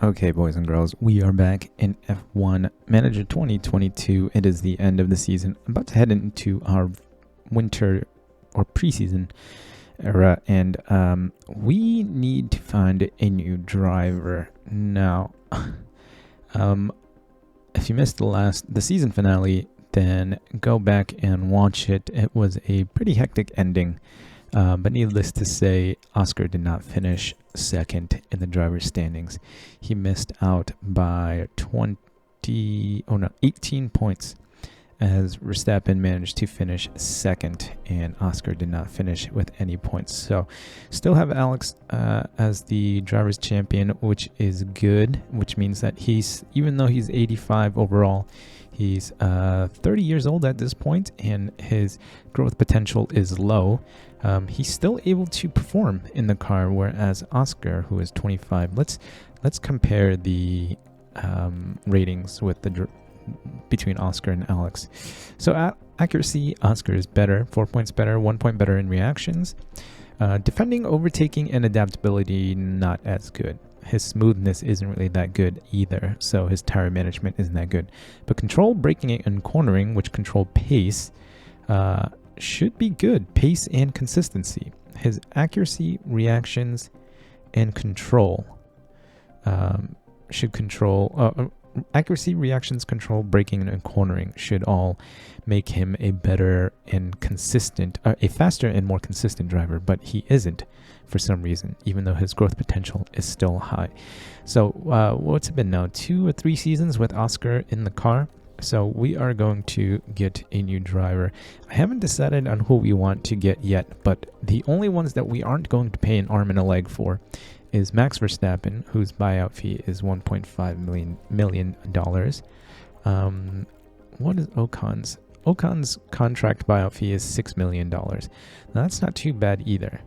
Okay, boys and girls, we are back in F1 Manager 2022. It is the end of the season. I'm about to head into our winter or preseason era, and we need to find a new driver. Now, if you missed the season finale, then go back and watch it. It was a pretty hectic ending. But needless to say, Oscar did not finish second in the driver's standings. He missed out by 18 points as Verstappen managed to finish second and Oscar did not finish with any points. So still have Alex as the driver's champion, which is good, which means that even though he's 85 overall, he's 30 years old at this point and his growth potential is low. He's still able to perform in the car, whereas Oscar, who is 25, let's compare the ratings with between Oscar and Alex. So accuracy, Oscar is better, 4 points better, 1 point better in reactions. Defending, overtaking, and adaptability, not as good. His smoothness isn't really that good either, so his tire management isn't that good. But control, braking, and cornering, which control pace, should be good. Pace and consistency. His accuracy, reactions, and control should control... accuracy, reactions, control, braking, and cornering should all make him a better and consistent, a faster and more consistent driver, but he isn't for some reason, even though his growth potential is still high. So what's it been now? 2 or 3 seasons with Oscar in the car. So we are going to get a new driver. I haven't decided on who we want to get yet, but the only ones that we aren't going to pay an arm and a leg for is Max Verstappen, whose buyout fee is $1.5 million. What is Ocon's? Ocon's contract buyout fee is $6 million. Now that's not too bad either.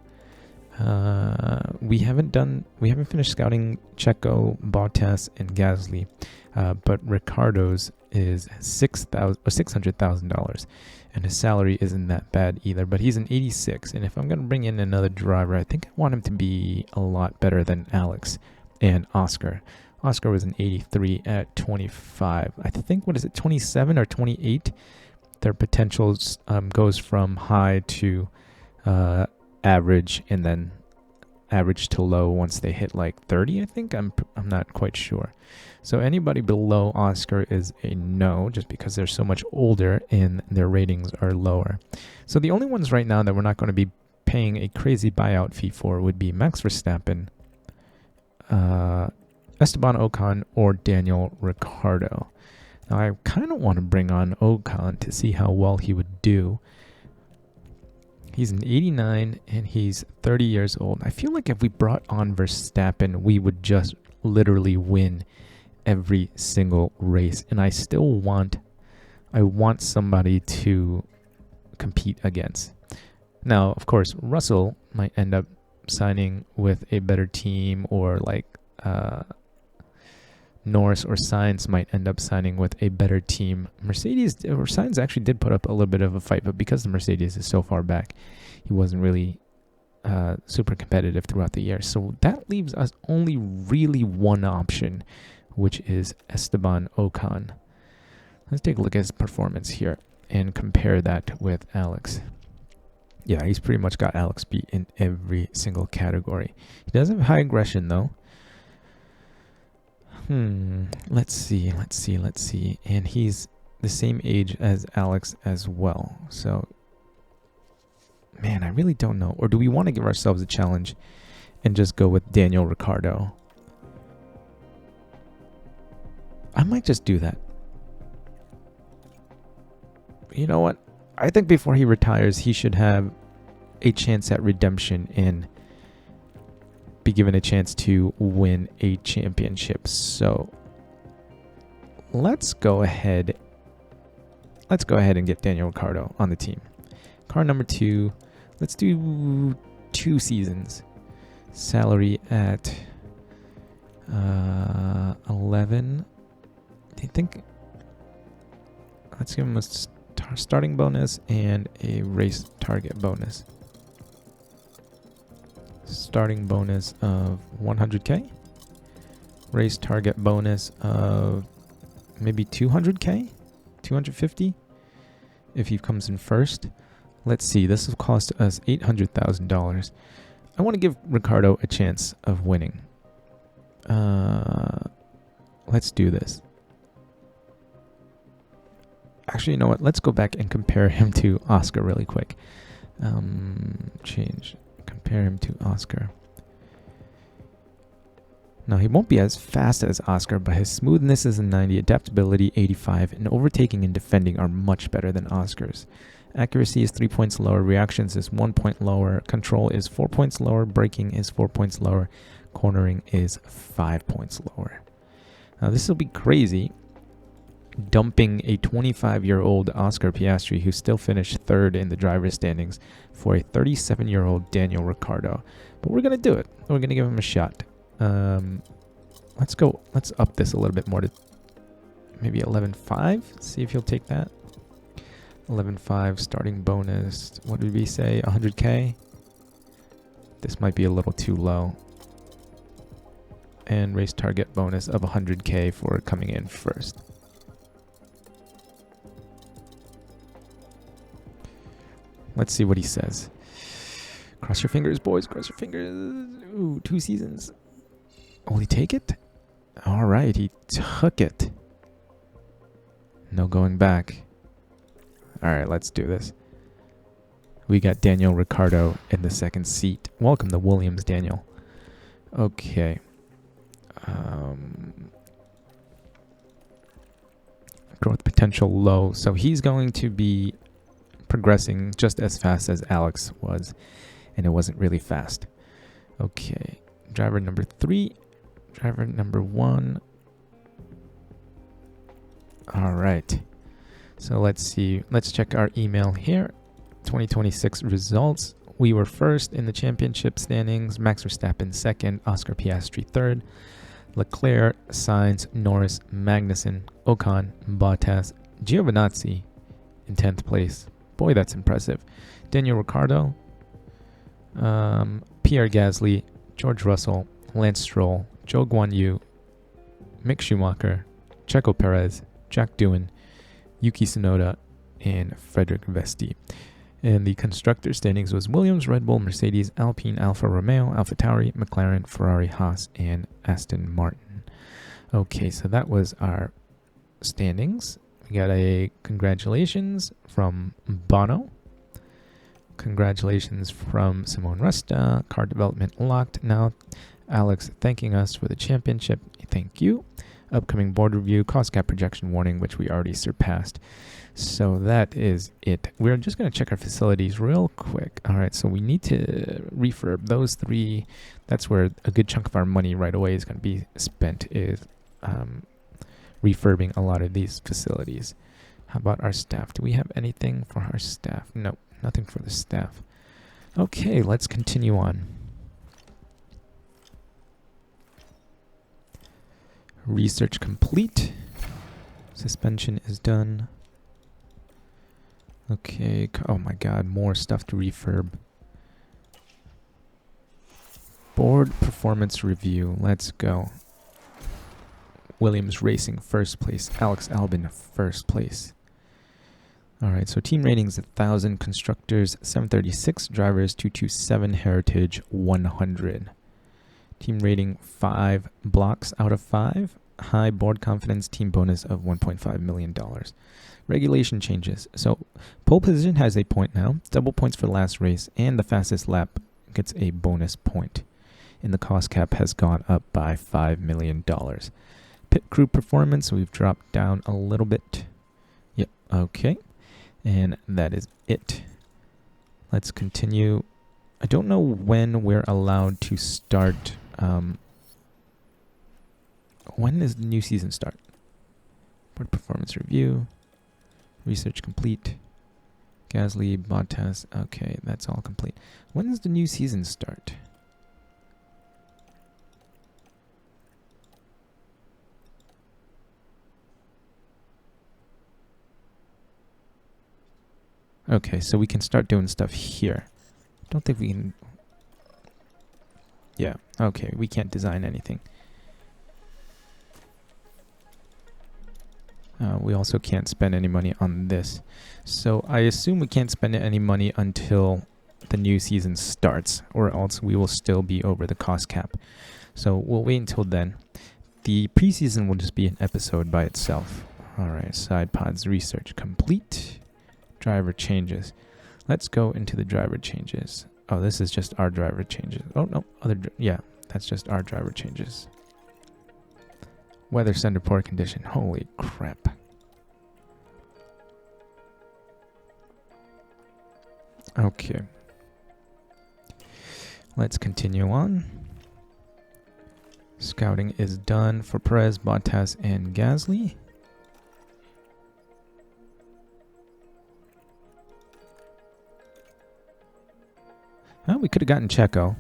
We haven't finished scouting Checo, Bottas, and Gasly, but Ricardo's is $600,000, and his salary isn't that bad either. But he's an 86, and if I'm gonna bring in another driver, I think I want him to be a lot better than Alex and Oscar. Oscar was an 83 at 25. I think 27 or 28. Their potentials goes from high to average, and then average to low once they hit like 30. I think I'm not quite sure. So anybody below Oscar is a no, just because they're so much older and their ratings are lower. So the only ones right now that we're not going to be paying a crazy buyout fee for would be Max Verstappen, Esteban Ocon, or Daniel Ricciardo. Now I kind of want to bring on Ocon to see how well he would do. He's an 89 and he's 30 years old. I feel like if we brought on Verstappen, we would just literally win every single race. And I want somebody to compete against. Now, of course, Russell might end up signing with a better team, or like Norris or Sainz might end up signing with a better team. Sainz actually did put up a little bit of a fight, but because the Mercedes is so far back, he wasn't really super competitive throughout the year. So that leaves us only really one option, which is Esteban Ocon. Let's take a look at his performance here and compare that with Alex. Yeah, he's pretty much got Alex beat in every single category. He does have high aggression though. Let's see. And he's the same age as Alex as well. So, man, I really don't know. Or do we want to give ourselves a challenge and just go with Daniel Ricciardo? I might just do that. You know what? I think before he retires, he should have a chance at redemption and be given a chance to win a championship. So let's go ahead and get Daniel Ricciardo on the team. Car number 2. Let's do 2 seasons. Salary at 11. I think let's give him a starting bonus and a race target bonus. Starting bonus of 100k Race target bonus of maybe 200k? 250? If he comes in first. Let's see, this will cost us $800,000. I want to give Ricardo a chance of winning. Let's do this. Actually, you know what? Let's go back and compare him to Oscar really quick. Change. Compare him to Oscar. Now, he won't be as fast as Oscar, but his smoothness is a 90, adaptability 85, and overtaking and defending are much better than Oscar's. Accuracy is 3 points lower, reactions is 1 point lower, control is 4 points lower, braking is 4 points lower, cornering is 5 points lower. Now, this will be crazy, dumping a 25-year-old Oscar Piastri who still finished third in the driver's standings for a 37-year-old Daniel Ricciardo. But we're going to do it. We're going to give him a shot. Let's up this a little bit more to maybe 11.5. See if he'll take that. 11.5 starting bonus. What did we say? 100k? This might be a little too low. And race target bonus of 100k for coming in first. Let's see what he says. Cross your fingers, boys. Cross your fingers. Ooh, 2 seasons. Will he take it? All right, he took it. No going back. All right, let's do this. We got Daniel Ricciardo in the second seat. Welcome to Williams, Daniel. Okay. Growth potential low. So he's going to be progressing just as fast as Alex was, and it wasn't really fast. Okay. Driver number 3. Driver number 1. All right. So let's see. Let's check our email here. 2026 results. We were first in the championship standings. Max Verstappen second. Oscar Piastri third. Leclerc, Sainz, Norris, Magnussen, Ocon, Bottas, Giovinazzi in 10th place. Boy, that's impressive. Daniel Ricciardo, Pierre Gasly, George Russell, Lance Stroll, Zhou Guanyu, Mick Schumacher, Checo Perez, Jack Doohan, Yuki Tsunoda, and Frederick Vesti. And the constructor standings was Williams, Red Bull, Mercedes, Alpine, Alfa Romeo, AlphaTauri, McLaren, Ferrari, Haas, and Aston Martin. Okay, so that was our standings. We got a congratulations from Bono. Congratulations from Simone Resta. Car development locked. Now, Alex thanking us for the championship. Thank you. Upcoming board review, cost cap projection warning, which we already surpassed. So that is it. We're just going to check our facilities real quick. All right, so we need to refurb those 3. That's where a good chunk of our money right away is going to be spent, is refurbing a lot of these facilities. How about our staff? Do we have anything for our staff? No, nothing for the staff. Okay, let's continue on. Research complete. Suspension is done. Okay, oh my god, more stuff to refurb. Board performance review, let's go. Williams Racing, first place. Alex Albon, first place. Alright, so team ratings 1,000, constructors 736, drivers 227, heritage 100. Team rating 5 blocks out of 5. High board confidence, team bonus of $1.5 million. Regulation changes. So pole position has a point now, double points for the last race, and the fastest lap gets a bonus point. And the cost cap has gone up by $5 million. Pit crew performance, we've dropped down a little bit. Yep, okay. And that is it. Let's continue. I don't know when we're allowed to start. When does the new season start? Board performance review. Research complete. Gasly, Bottas. Okay, that's all complete. When does the new season start? Okay, so we can start doing stuff here. Don't think we can... Yeah, okay, we can't design anything. We also can't spend any money on this. So I assume we can't spend any money until the new season starts, or else we will still be over the cost cap. So we'll wait until then. The preseason will just be an episode by itself. Alright, side pods research complete. Driver changes. Let's go into the driver changes. Oh, this is just our driver changes. Oh, no. Yeah, that's just our driver changes. Weather center poor condition. Holy crap. Okay. Let's continue on. Scouting is done for Perez, Bottas, and Gasly. Well, we could have gotten Checo,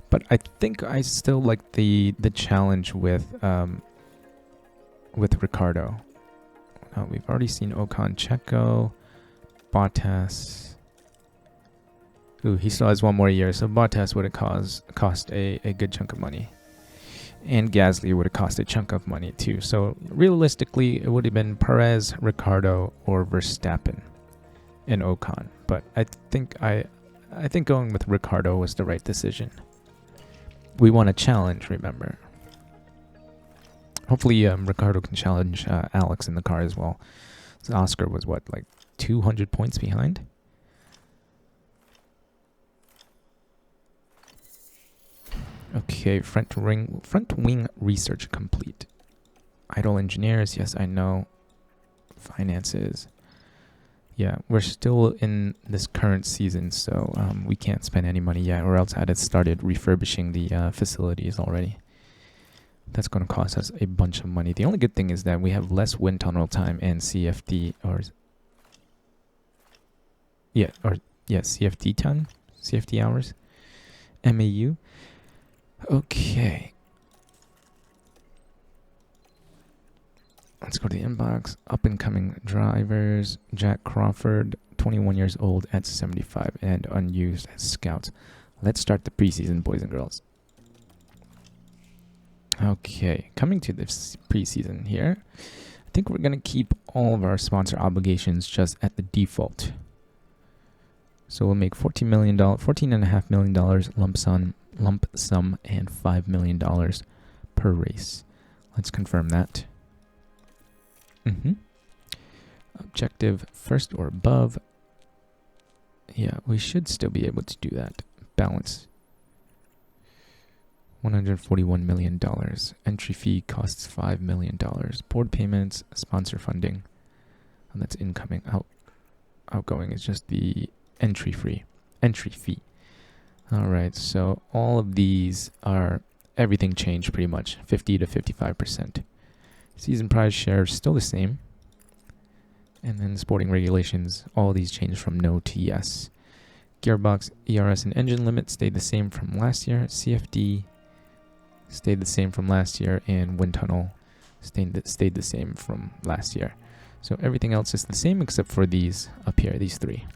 but I think I still like the challenge with Ricardo. We've already seen Ocon, Checo, Bottas. Ooh, he still has one more year, so Bottas would have cost a good chunk of money. And Gasly would have cost a chunk of money too. So realistically, it would have been Perez, Ricardo, or Verstappen and Ocon. But I think going with Ricardo was the right decision. We want a challenge, remember. Hopefully Ricardo can challenge Alex in the car as well. So Oscar was what, like 200 points behind? Okay, front wing research complete. Idle engineers, yes, I know. Finances. Yeah, we're still in this current season, so we can't spend any money yet, or else I'd have started refurbishing the facilities already. That's going to cost us a bunch of money. The only good thing is that we have less wind tunnel time and CFD, CFD time, CFD hours, MAU. Okay. Let's go to the inbox. Up and coming drivers. Jack Crawford, 21 years old at 75 and unused as scouts. Let's start the preseason, boys and girls. Okay, coming to this preseason here. I think we're going to keep all of our sponsor obligations just at the default. So we'll make $14.5 million lump sum and $5 million per race. Let's confirm that. Objective first or above. Yeah, we should still be able to do that. Balance. $141 million. Entry fee costs $5 million. Board payments, sponsor funding. And that's incoming. Outgoing is just the entry fee. Alright, so all of these are, everything changed pretty much, 50 to 55%. Season prize share is still the same. And then sporting regulations, all these changed from no to yes. Gearbox, ERS, and engine limit stayed the same from last year. CFD stayed the same from last year, and wind tunnel stayed the same from last year. So everything else is the same except for these up here, these three.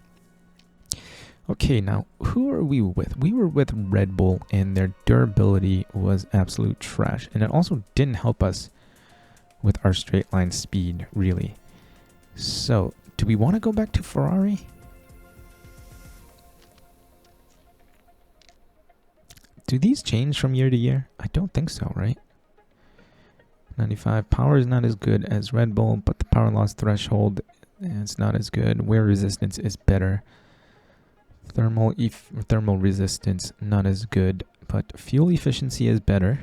Okay, now who are we with? We were with Red Bull, and their durability was absolute trash. And it also didn't help us with our straight line speed, really. So, do we want to go back to Ferrari? Do these change from year to year? I don't think so, right? 95. Power is not as good as Red Bull, but the power loss threshold is not as good. Wear resistance is better. Thermal resistance, not as good, but fuel efficiency is better.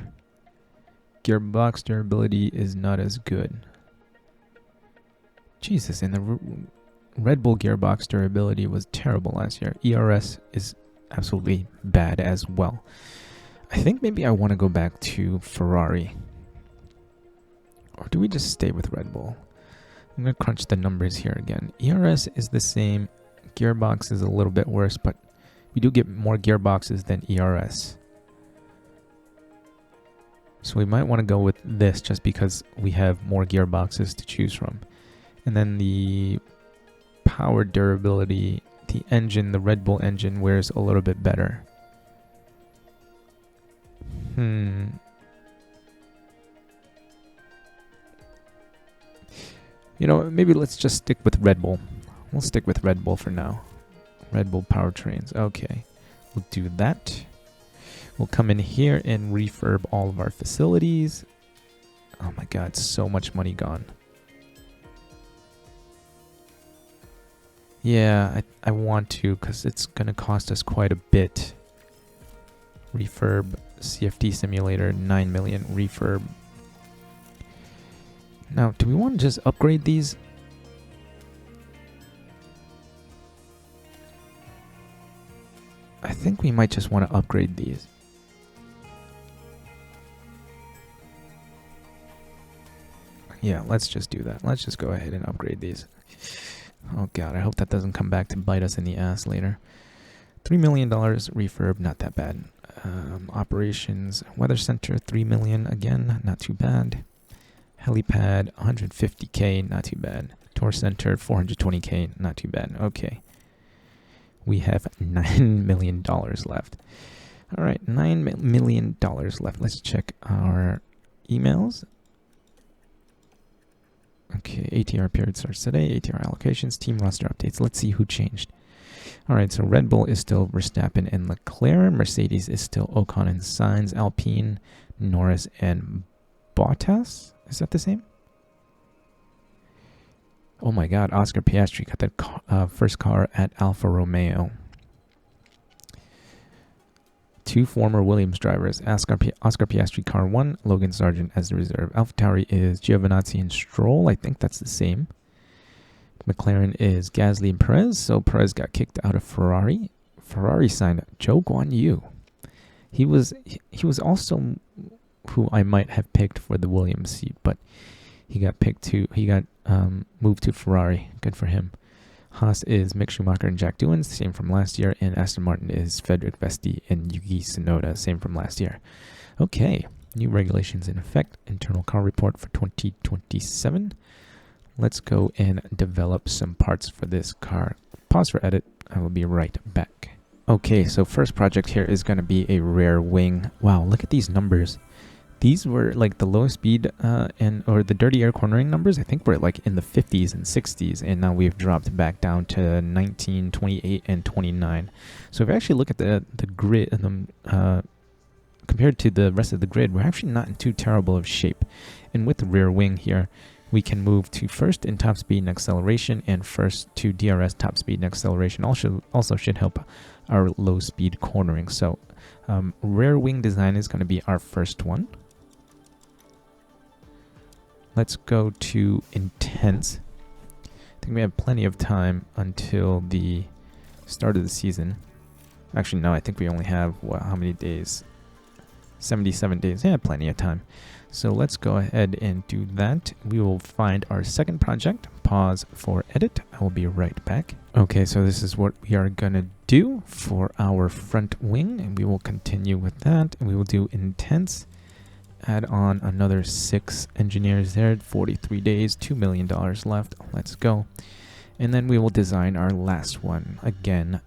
Gearbox durability is not as good. Jesus, and the Red Bull gearbox durability was terrible last year. ERS is absolutely bad as well. I think maybe I want to go back to Ferrari. Or do we just stay with Red Bull? I'm going to crunch the numbers here again. ERS is the same. Gearbox is a little bit worse, but we do get more gearboxes than ERS. So we might want to go with this just because we have more gearboxes to choose from. And then the power durability, the engine, the Red Bull engine wears a little bit better. You know, maybe let's just stick with Red Bull. We'll stick with Red Bull for now. Red Bull powertrains. Okay. We'll do that. We'll come in here and refurb all of our facilities. Oh my god, so much money gone. Yeah, I want to because it's going to cost us quite a bit. Refurb, CFD simulator, 9 million. Refurb. Now, do we want to just upgrade these? I think we might just want to upgrade these. Yeah, let's just do that. Let's just go ahead and upgrade these. Oh god, I hope that doesn't come back to bite us in the ass later. $3 million refurb, not that bad. Operations, weather center, 3 million, again, not too bad. Helipad, 150k, not too bad. Tour center, 420k, not too bad. Okay. We have $9 million left. All right, $9 million left. Let's check our emails. Okay, ATR period starts today. ATR allocations, team roster updates. Let's see who changed. All right, so Red Bull is still Verstappen and Leclerc. Mercedes is still Ocon and Sainz. Alpine, Norris, and Bottas. Is that the same? Oh my god, Oscar Piastri got that first car at Alfa Romeo. 2 former Williams drivers. Oscar Piastri, car 1. Logan Sargent as the reserve. AlphaTauri is Giovinazzi and Stroll. I think that's the same. McLaren is Gasly and Perez. So Perez got kicked out of Ferrari. Ferrari signed Zhou Guanyu. He was also who I might have picked for the Williams seat, but he got picked to. He got moved to Ferrari. Good for him. Haas is Mick Schumacher and Jack Doohan, same from last year, and Aston Martin is Frederick Vesti and Yuki Tsunoda, same from last year. Okay, new regulations in effect, internal car report for 2027. Let's go and develop some parts for this car. Pause for edit, I will be right back. Okay, so first project here is going to be a rear wing. Wow, look at these numbers. These were like the low speed or the dirty air cornering numbers. I think we're like in the 50s and 60s, and now we've dropped back down to 19, 28, and 29. So if you actually look at the grid compared to the rest of the grid, we're actually not in too terrible of shape. And with the rear wing here, we can move to first in top speed and acceleration, and first to DRS top speed and acceleration. Also should help our low speed cornering. So rear wing design is going to be our first one. Let's go to intense. I think we have plenty of time until the start of the season. Actually, no, I think we only have, how many days? 77 days. Yeah, plenty of time. So let's go ahead and do that. We will find our second project. Pause for edit. I will be right back. Okay, so this is what we are going to do for our front wing, and we will continue with that. And we will do intense. Add on another 6 engineers there, 43 days, $2 million left. Let's go. And then we will design our last one. Again,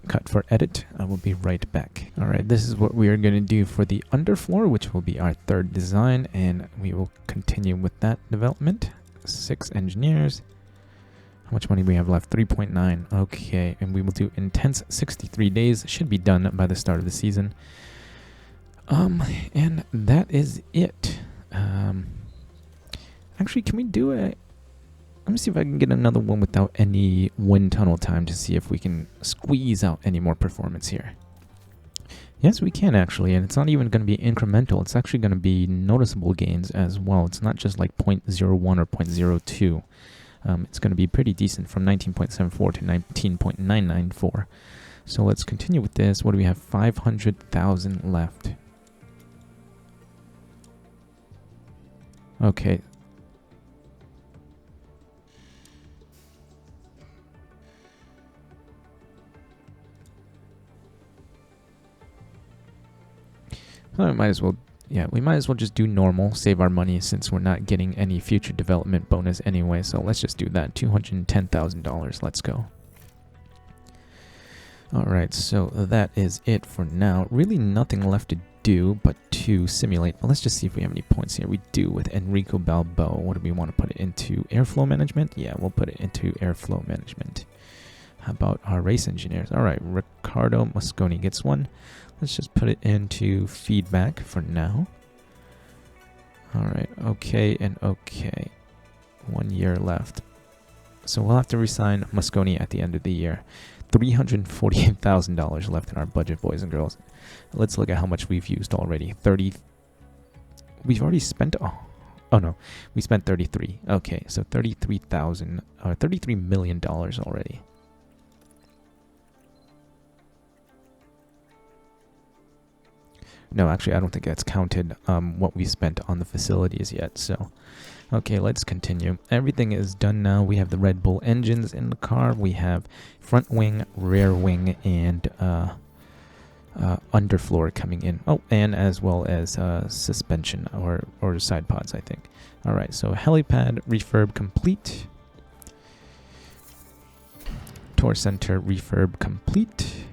cut for edit. I will be right back. All right, this is what we are going to do for the underfloor, which will be our third design, and we will continue with that development. 6 engineers. How much money we have left? 3.9. Okay, and we will do intense 63 days. Should be done by the start of the season. And that is it. Actually, can we do it? Let me see if I can get another one without any wind tunnel time to see if we can squeeze out any more performance here. Yes, we can actually, and it's not even going to be incremental. It's actually going to be noticeable gains as well. It's not just like 0.01 or 0.02. It's going to be pretty decent from 19.74 to 19.994. So let's continue with this. What do we have? 500,000 left. Okay. Well, we might as well just do normal, save our money since we're not getting any future development bonus anyway. So let's just do that. $210,000. Let's go. Alright, so that is it for now. Really nothing left to do but to simulate. Well, let's just see if we have any points here. We do with Enrico Balboa. What do we want to put it into? Airflow management? Yeah, we'll put it into airflow management. How about our race engineers? Alright, Riccardo Mosconi gets one. Let's just put it into feedback for now. Alright, okay and okay. 1 year left. So we'll have to resign Mosconi at the end of the year. $348,000 left in our budget, boys and girls. Let's look at how much we've used already. We've already spent... Oh no, we spent 33. Okay, so 33,000 or $33 million already. No, actually, I don't think that's counted what we spent on the facilities yet. So, okay, let's continue. Everything is done now. We have the Red Bull engines in the car. We have front wing, rear wing, and underfloor coming in. Oh, and as well as suspension or side pods, I think. All right, so helipad refurb complete. Tour center refurb complete.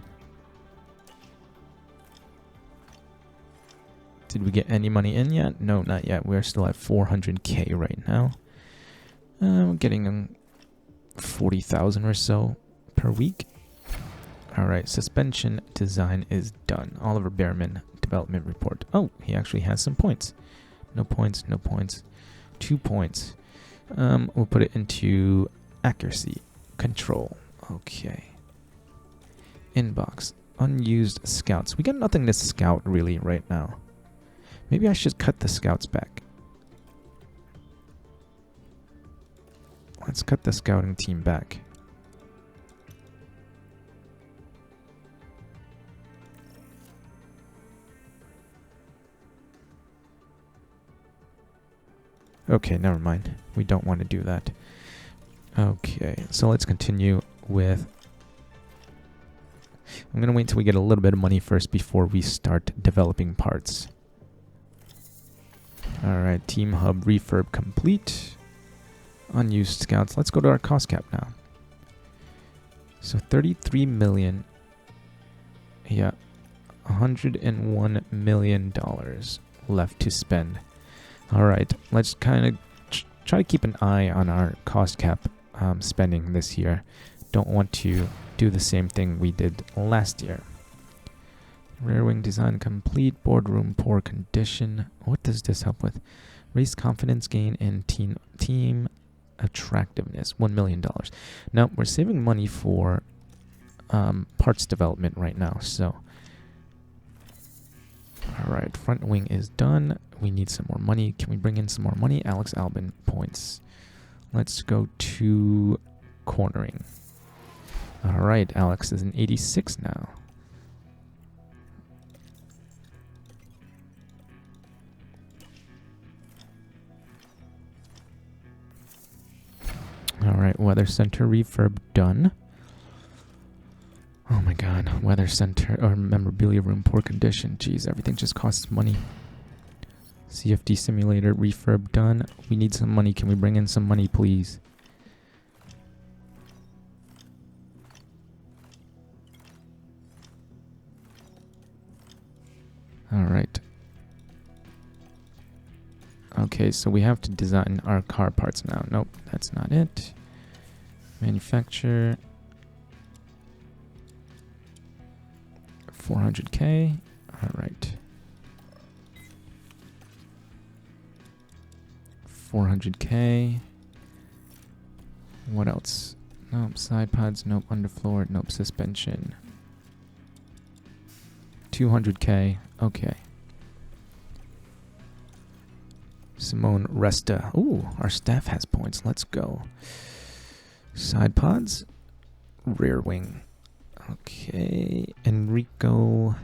Did we get any money in yet? No, not yet. We're still at 400K right now. We're getting 40,000 or so per week. Alright, suspension design is done. Oliver Behrman, development report. Oh, he actually has some points. No points, no points. 2 points. We'll put it into accuracy control. Okay. Inbox. Unused scouts. We got nothing to scout really right now. Maybe I should cut the scouts back. Let's cut the scouting team back. Okay, never mind. We don't want to do that. Okay, so let's continue with... I'm going to wait until we get a little bit of money first before we start developing parts. Alright, Team Hub refurb complete. Unused scouts. Let's go to our cost cap now. So 33 million. Yeah. $101 million left to spend. Alright, let's kind of try to keep an eye on our cost cap spending this year. Don't want to do the same thing we did last year. Rear wing design complete. Boardroom poor condition. What does this help with? Race confidence gain and team attractiveness. $1 million. Now, we're saving money for parts development right now. So, alright, front wing is done. We need some more money. Can we bring in some more money? Alex Albin points. Let's go to cornering. Alright, Alex is an 86 now. Alright, weather center refurb done. Oh my god, weather center or memorabilia room poor condition. Jeez, everything just costs money. CFD simulator refurb done. We need some money. Can we bring in some money, please? Alright. Okay, so we have to design our car parts now. Nope, that's not it. Manufacture. 400K. Alright. 400K. What else? Nope, side pods. Nope, underfloor. Nope, suspension. 200K. Okay. Simone Resta. Ooh, our staff has points. Let's go. Side pods. Rear wing. Okay. Enrico.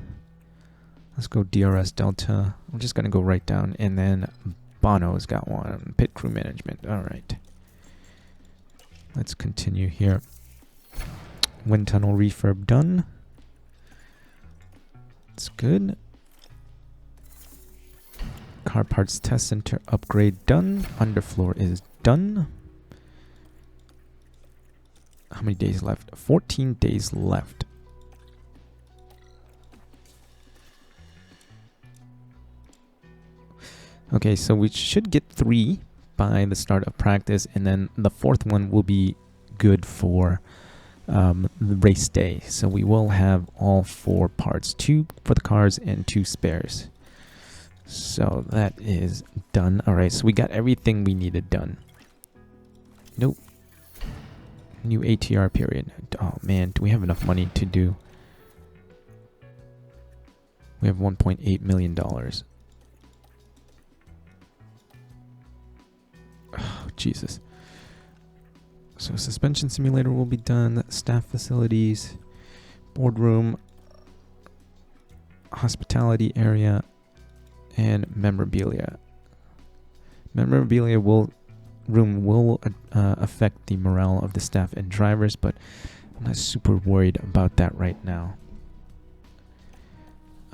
Let's go DRS Delta. I'm just going to go right down. And then Bono's got one. Pit crew management. All right. Let's continue here. Wind tunnel refurb done. That's good. Car parts test center upgrade done. Underfloor is done. How many days left? 14 days left. Okay, so we should get 3 by the start of practice, and then the 4th one will be good for the race day. So we will have all 4 parts, 2 for the cars and 2 spares. So that is done. All right, so we got everything we needed done. Nope. New ATR period. Oh man, do we have enough money to do? We have $1.8 million. Oh, Jesus. So suspension simulator will be done, staff facilities, boardroom, hospitality area, and memorabilia. Memorabilia room will affect the morale of the staff and drivers, but I'm not super worried about that right now.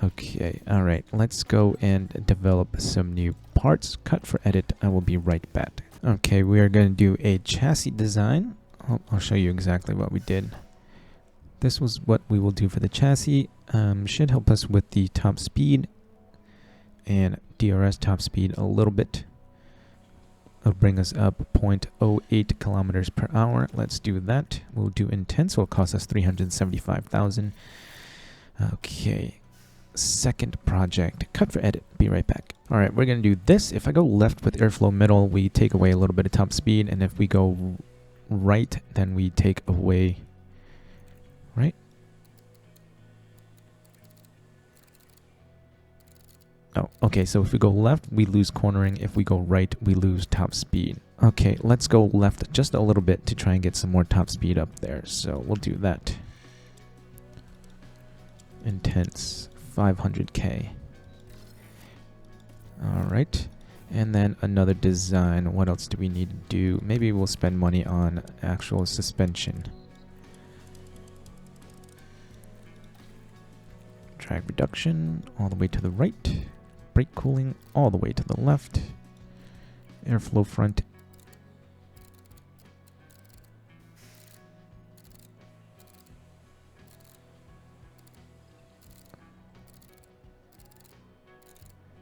Okay, alright, let's go and develop some new parts. Cut for edit, I will be right back. Okay, we are going to do a chassis design. I'll show you exactly what we did. This was what we will do for the chassis. Should help us with the top speed and DRS top speed a little bit. It'll bring us up 0.08 kilometers per hour. Let's do that. We'll do intense. Will cost us 375,000. Okay. Second project. Cut for edit. Be right back. All right, we're going to do this. If I go left with airflow middle, we take away a little bit of top speed. And if we go right, then we take away... Right? Oh, okay, so if we go left, we lose cornering. If we go right, we lose top speed. Okay, let's go left just a little bit to try and get some more top speed up there. So we'll do that. Intense, 500k. Alright, and then another design. What else do we need to do? Maybe we'll spend money on actual suspension. Drag reduction all the way to the right. Brake cooling all the way to the left. Airflow front.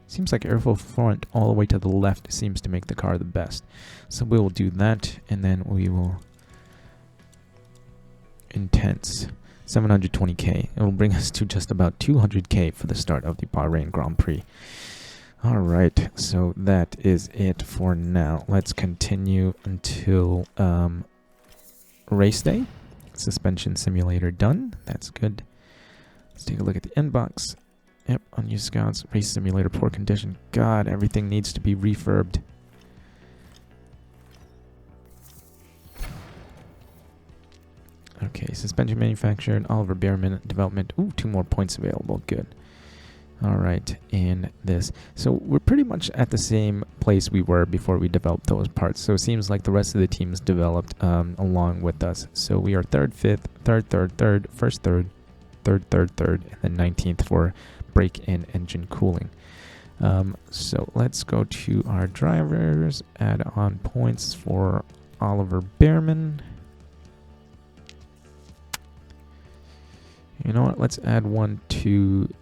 Seems like airflow front all the way to the left seems to make the car the best. So we will do that, and then we will intense 720k. It will bring us to just about 200k for the start of the Bahrain Grand Prix. Alright, so that is it for now. Let's continue until race day. Suspension simulator done. That's good. Let's take a look at the inbox. Yep, unused scouts, race simulator, poor condition. God, everything needs to be refurbed. Okay, suspension manufactured, Oliver Behrman development. Ooh, 2 more points available. Good. Alright, and this. So we're pretty much at the same place we were before we developed those parts. So it seems like the rest of the teams developed along with us. So we are 3rd, 5th, 3rd, 3rd, 3rd, 1st, 3rd, 3rd, 3rd, 3rd, and then 19th for brake and engine cooling. So let's go to our drivers, add on points for Oliver Behrman. You know what, let's add one to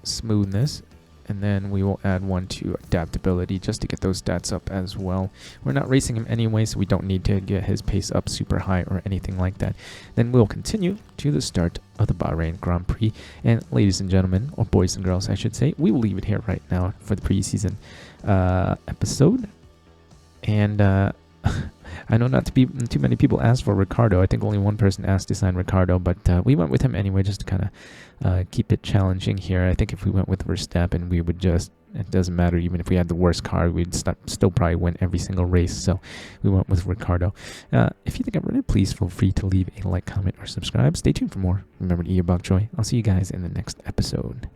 smoothness, and then we will add one to adaptability just to get those stats up as well. We're not racing him anyway, so we don't need to get his pace up super high or anything like that. Then we'll continue to the start of the Bahrain Grand Prix. And ladies and gentlemen, or boys and girls I should say, we will leave it here right now for the preseason episode. And I know not to be too many people asked for Ricardo. I think only one person asked to sign Ricardo, but we went with him anyway just to kind of keep it challenging here. I think if we went with Verstappen, we would just, it doesn't matter, even if we had the worst car, we'd still probably win every single race. So we went with Ricardo. If you think I'm right, please feel free to leave a like, comment, or subscribe. Stay tuned for more. Remember to eat your bok choy. I'll see you guys in the next episode.